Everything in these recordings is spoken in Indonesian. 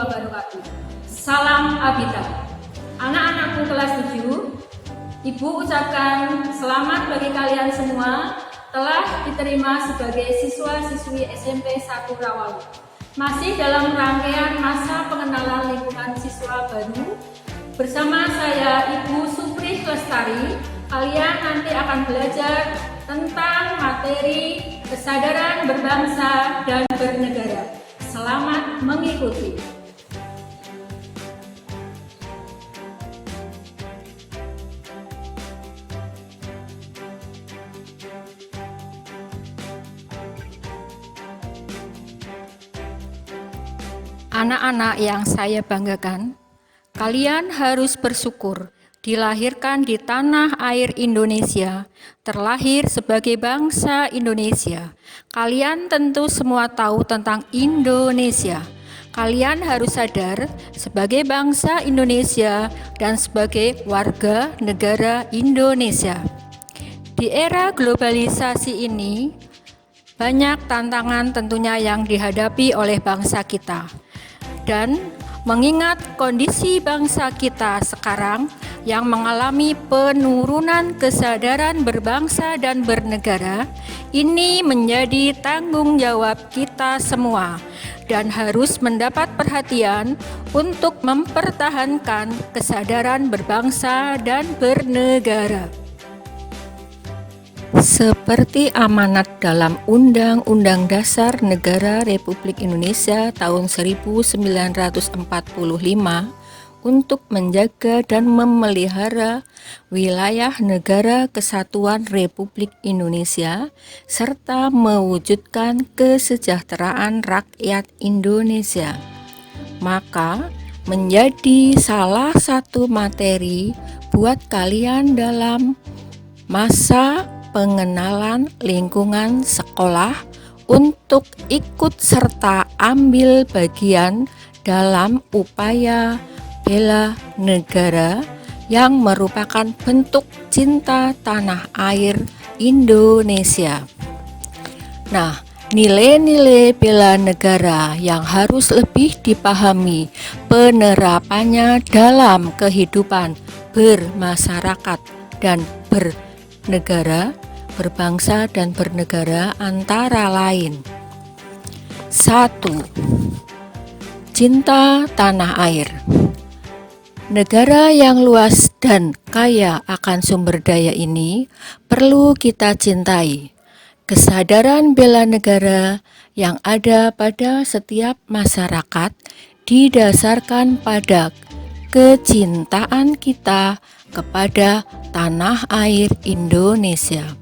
wabarakatuh. Salam Abita. Anak-anakku kelas 7, Ibu ucapkan selamat bagi kalian semua telah diterima sebagai siswa-siswi SMP 1 Rawalu. Masih dalam rangkaian masa pengenalan lingkungan siswa baru, bersama saya Ibu Supri Lestari, kalian nanti akan belajar tentang materi kesadaran berbangsa dan bernegara. Selamat mengikuti. Anak-anak yang saya banggakan, kalian harus bersyukur dilahirkan di tanah air Indonesia, terlahir sebagai bangsa Indonesia. Kalian tentu semua tahu tentang Indonesia. Kalian harus sadar sebagai bangsa Indonesia dan sebagai warga negara Indonesia. Di era globalisasi ini, banyak tantangan tentunya yang dihadapi oleh bangsa kita. Dan mengingat kondisi bangsa kita sekarang yang mengalami penurunan kesadaran berbangsa dan bernegara, ini menjadi tanggung jawab kita semua dan harus mendapat perhatian untuk mempertahankan kesadaran berbangsa dan bernegara. Seperti amanat dalam Undang-Undang Dasar Negara Republik Indonesia tahun 1945 untuk menjaga dan memelihara wilayah negara kesatuan Republik Indonesia serta mewujudkan kesejahteraan rakyat Indonesia. Maka menjadi salah satu materi buat kalian dalam masa pengenalan lingkungan sekolah untuk ikut serta ambil bagian dalam upaya bela negara yang merupakan bentuk cinta tanah air Indonesia. Nah, nilai-nilai bela negara yang harus lebih dipahami penerapannya dalam kehidupan bermasyarakat dan bernegara, berbangsa dan bernegara antara lain. 1. Cinta tanah air. Negara yang luas dan kaya akan sumber daya ini perlu kita cintai. Kesadaran bela negara yang ada pada setiap masyarakat didasarkan pada kecintaan kita kepada tanah air Indonesia.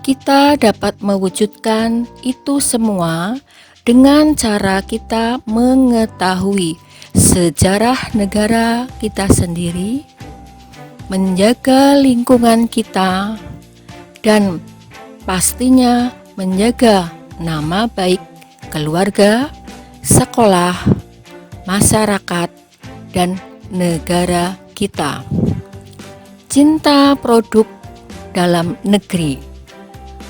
Kita dapat mewujudkan itu semua dengan cara kita mengetahui sejarah negara kita sendiri, menjaga lingkungan kita, dan pastinya menjaga nama baik keluarga, sekolah, masyarakat, dan negara kita. Cinta produk dalam negeri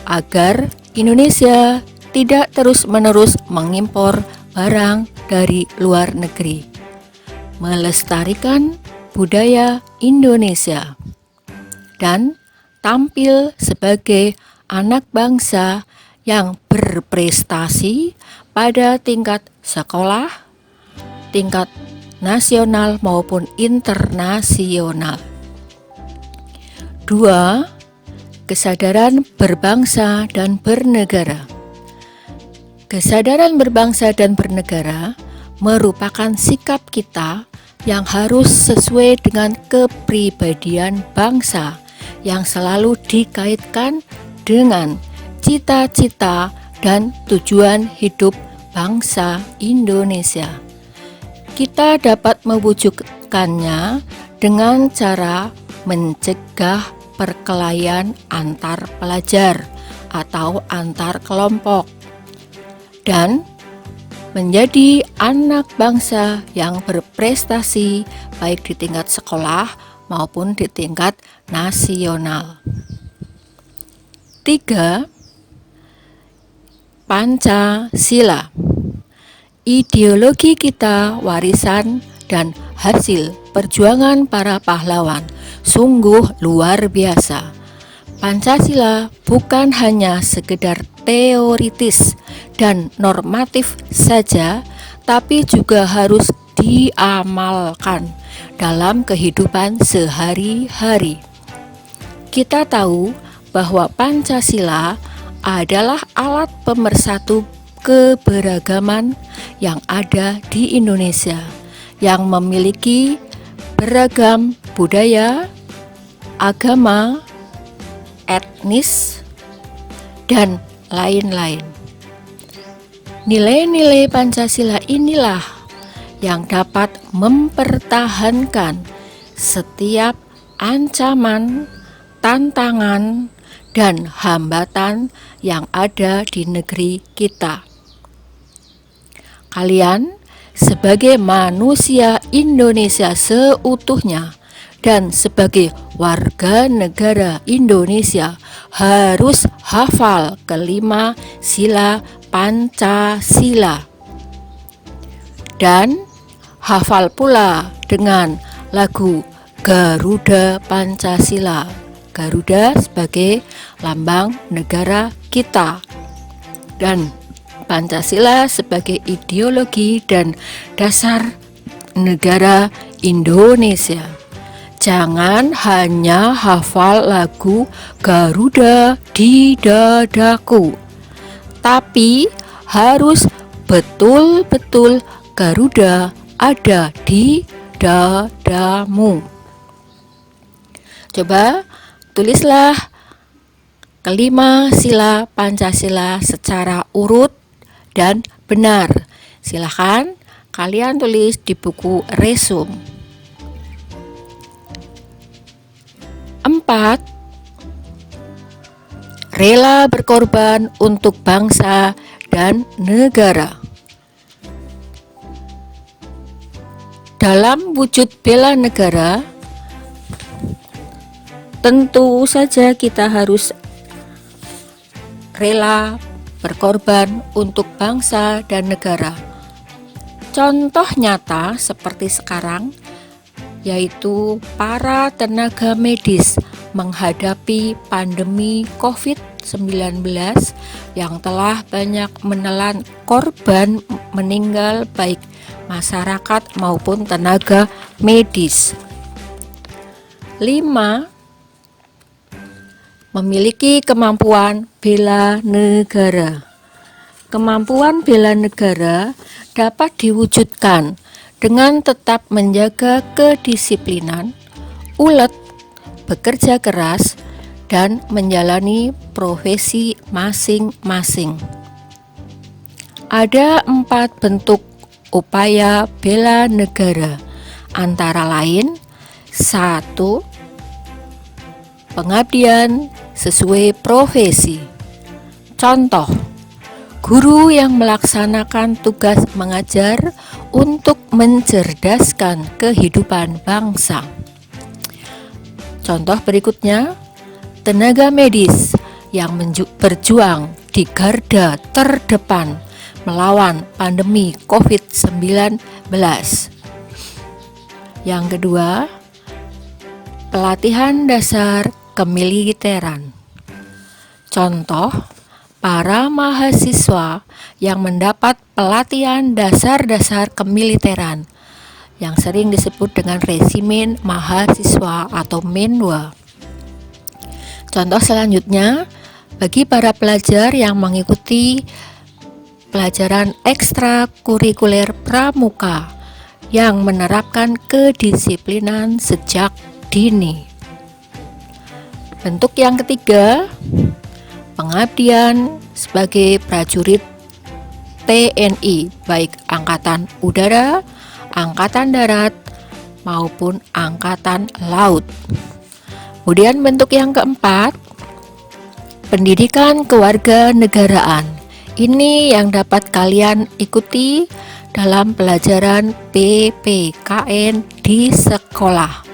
agar Indonesia tidak terus-menerus mengimpor barang dari luar negeri, melestarikan budaya Indonesia, dan tampil sebagai anak bangsa yang berprestasi pada tingkat sekolah, tingkat nasional maupun internasional. 2. Kesadaran berbangsa dan bernegara. Kesadaran berbangsa dan bernegara merupakan sikap kita yang harus sesuai dengan kepribadian bangsa yang selalu dikaitkan dengan cita-cita dan tujuan hidup bangsa Indonesia. Kita dapat mewujudkannya dengan cara mencegah perkelahian antar pelajar atau antar kelompok dan menjadi anak bangsa yang berprestasi baik di tingkat sekolah maupun di tingkat nasional. 3. Pancasila. Ideologi kita warisan dan hasil perjuangan para pahlawan, sungguh luar biasa. Pancasila bukan hanya sekedar teoritis dan normatif saja, tapi juga harus diamalkan dalam kehidupan sehari-hari. Kita tahu bahwa Pancasila adalah alat pemersatu keberagaman yang ada di Indonesia, yang memiliki beragam budaya, agama, etnis, dan lain-lain. Nilai-nilai Pancasila inilah yang dapat mempertahankan setiap ancaman, tantangan, dan hambatan yang ada di negeri kita. Kalian sebagai manusia Indonesia seutuhnya dan sebagai warga negara Indonesia harus hafal kelima sila Pancasila dan hafal pula dengan lagu Garuda Pancasila. Garuda sebagai lambang negara kita dan Pancasila sebagai ideologi dan dasar negara Indonesia. Jangan hanya hafal lagu Garuda di dadaku, tapi harus betul-betul Garuda ada di dadamu. Coba tulislah kelima sila Pancasila secara urut dan benar. Silahkan kalian tulis di buku resume. 4. Rela berkorban untuk bangsa dan negara. Dalam wujud bela negara, tentu saja kita harus rela berkorban untuk bangsa dan negara. Contoh nyata seperti sekarang, yaitu para tenaga medis menghadapi pandemi COVID-19 yang telah banyak menelan korban meninggal baik masyarakat maupun tenaga medis. 5. Memiliki kemampuan bela negara. Kemampuan bela negara dapat diwujudkan dengan tetap menjaga kedisiplinan, ulet, bekerja keras, dan menjalani profesi masing-masing. Ada 4 bentuk upaya bela negara, antara lain 1. Pengabdian sesuai profesi. Contoh, guru yang melaksanakan tugas mengajar untuk mencerdaskan kehidupan bangsa. Contoh berikutnya, tenaga medis yang berjuang di garda terdepan melawan pandemi COVID-19. Yang kedua, pelatihan dasar kemiliteran. Contoh, para mahasiswa yang mendapat pelatihan dasar-dasar kemiliteran yang sering disebut dengan resimen mahasiswa atau menwa. Contoh selanjutnya, bagi para pelajar yang mengikuti pelajaran ekstrakurikuler pramuka yang menerapkan kedisiplinan sejak dini. Bentuk yang ketiga, pengabdian sebagai prajurit TNI, baik Angkatan Udara, Angkatan Darat, maupun Angkatan Laut. Kemudian bentuk yang keempat, pendidikan kewarganegaraan. Ini yang dapat kalian ikuti dalam pelajaran PPKN di sekolah.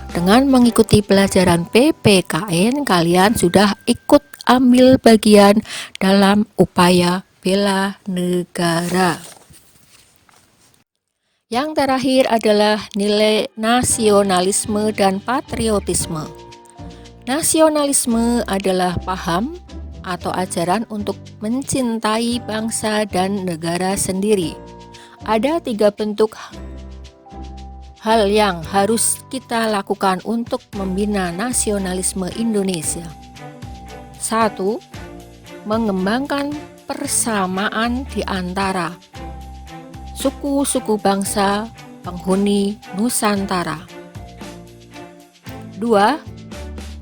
Dengan mengikuti pelajaran PPKN, kalian sudah ikut ambil bagian dalam upaya bela negara. Yang terakhir adalah nilai nasionalisme dan patriotisme. Nasionalisme adalah paham atau ajaran untuk mencintai bangsa dan negara sendiri. Ada 3 bentuk hal yang harus kita lakukan untuk membina nasionalisme Indonesia. 1. Mengembangkan persamaan di antara suku-suku bangsa penghuni Nusantara. 2.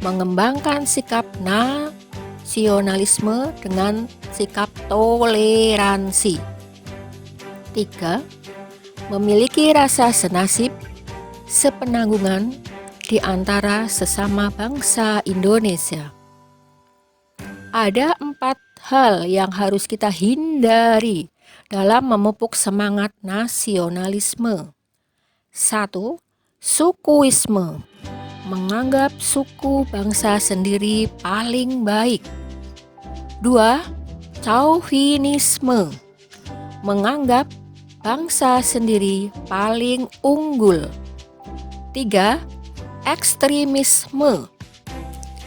Mengembangkan sikap nasionalisme dengan sikap toleransi. 3. Memiliki rasa senasib, sepenanggungan di antara sesama bangsa Indonesia. Ada 4 hal yang harus kita hindari dalam memupuk semangat nasionalisme. 1. Sukuisme, menganggap suku bangsa sendiri paling baik. 2. Chauvinisme, menganggap bangsa sendiri paling unggul. 3. Ekstremisme,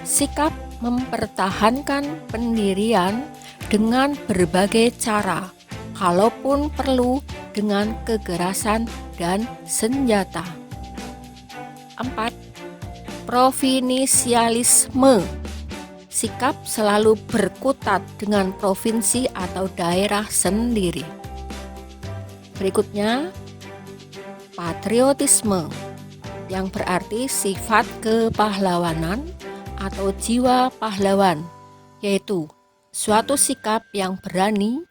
sikap mempertahankan pendirian dengan berbagai cara, kalaupun perlu dengan kekerasan dan senjata. 4. Provinsialisme, sikap selalu berkutat dengan provinsi atau daerah sendiri. Berikutnya, patriotisme, yang berarti sifat kepahlawanan atau jiwa pahlawan, yaitu suatu sikap yang berani,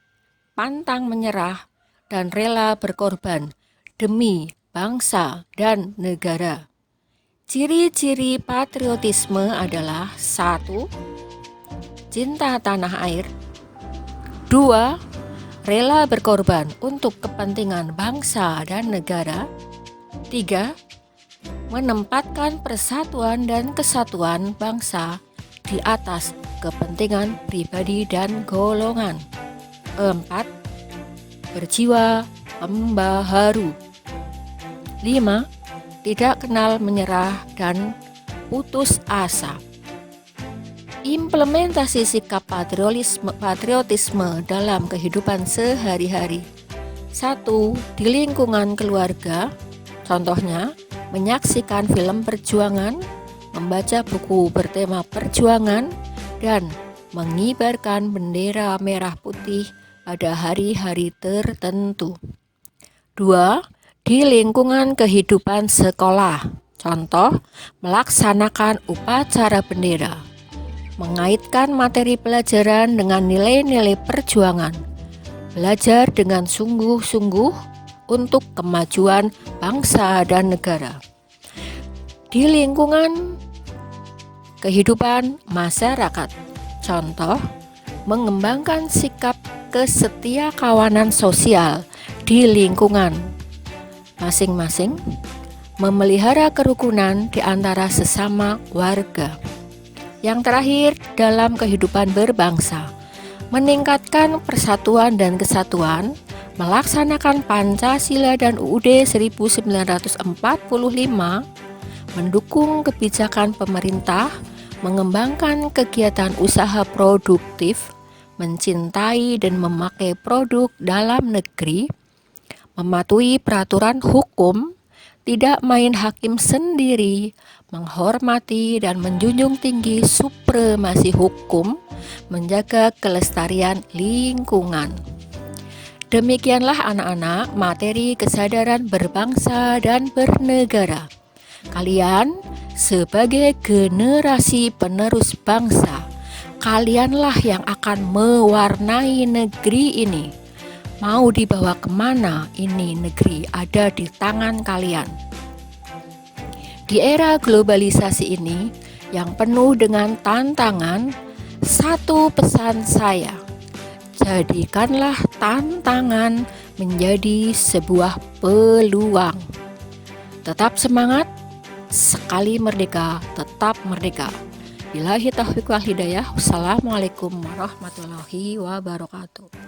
pantang menyerah, dan rela berkorban demi bangsa dan negara. Ciri-ciri patriotisme adalah 1. Cinta tanah air. 2. Rela berkorban untuk kepentingan bangsa dan negara. 3. Menempatkan persatuan dan kesatuan bangsa di atas kepentingan pribadi dan golongan. 4. Berjiwa pembaharu. 5. Tidak kenal menyerah dan putus asa. Implementasi sikap patriotisme dalam kehidupan sehari-hari. 1. Di lingkungan keluarga, contohnya menyaksikan film perjuangan, membaca buku bertema perjuangan, dan mengibarkan bendera merah putih pada hari-hari tertentu. 2. Di lingkungan kehidupan sekolah, contoh melaksanakan upacara bendera, mengaitkan materi pelajaran dengan nilai-nilai perjuangan, belajar dengan sungguh-sungguh untuk kemajuan bangsa dan negara. Di lingkungan kehidupan masyarakat, contoh mengembangkan sikap kesetiakawanan sosial di lingkungan masing-masing, memelihara kerukunan di antara sesama warga. Yang terakhir, dalam kehidupan berbangsa, meningkatkan persatuan dan kesatuan, melaksanakan Pancasila dan UUD 1945, mendukung kebijakan pemerintah, mengembangkan kegiatan usaha produktif, mencintai dan memakai produk dalam negeri, mematuhi peraturan hukum, tidak main hakim sendiri, menghormati dan menjunjung tinggi supremasi hukum, menjaga kelestarian lingkungan. Demikianlah anak-anak materi kesadaran berbangsa dan bernegara. Kalian sebagai generasi penerus bangsa, kalianlah yang akan mewarnai negeri ini. Mau dibawa kemana ini negeri ada di tangan kalian. Di era globalisasi ini yang penuh dengan tantangan, satu pesan saya: jadikanlah tantangan menjadi sebuah peluang. Tetap semangat, sekali merdeka, tetap merdeka. Billahi taufiq wal hidayah. Wassalamualaikum warahmatullahi wabarakatuh.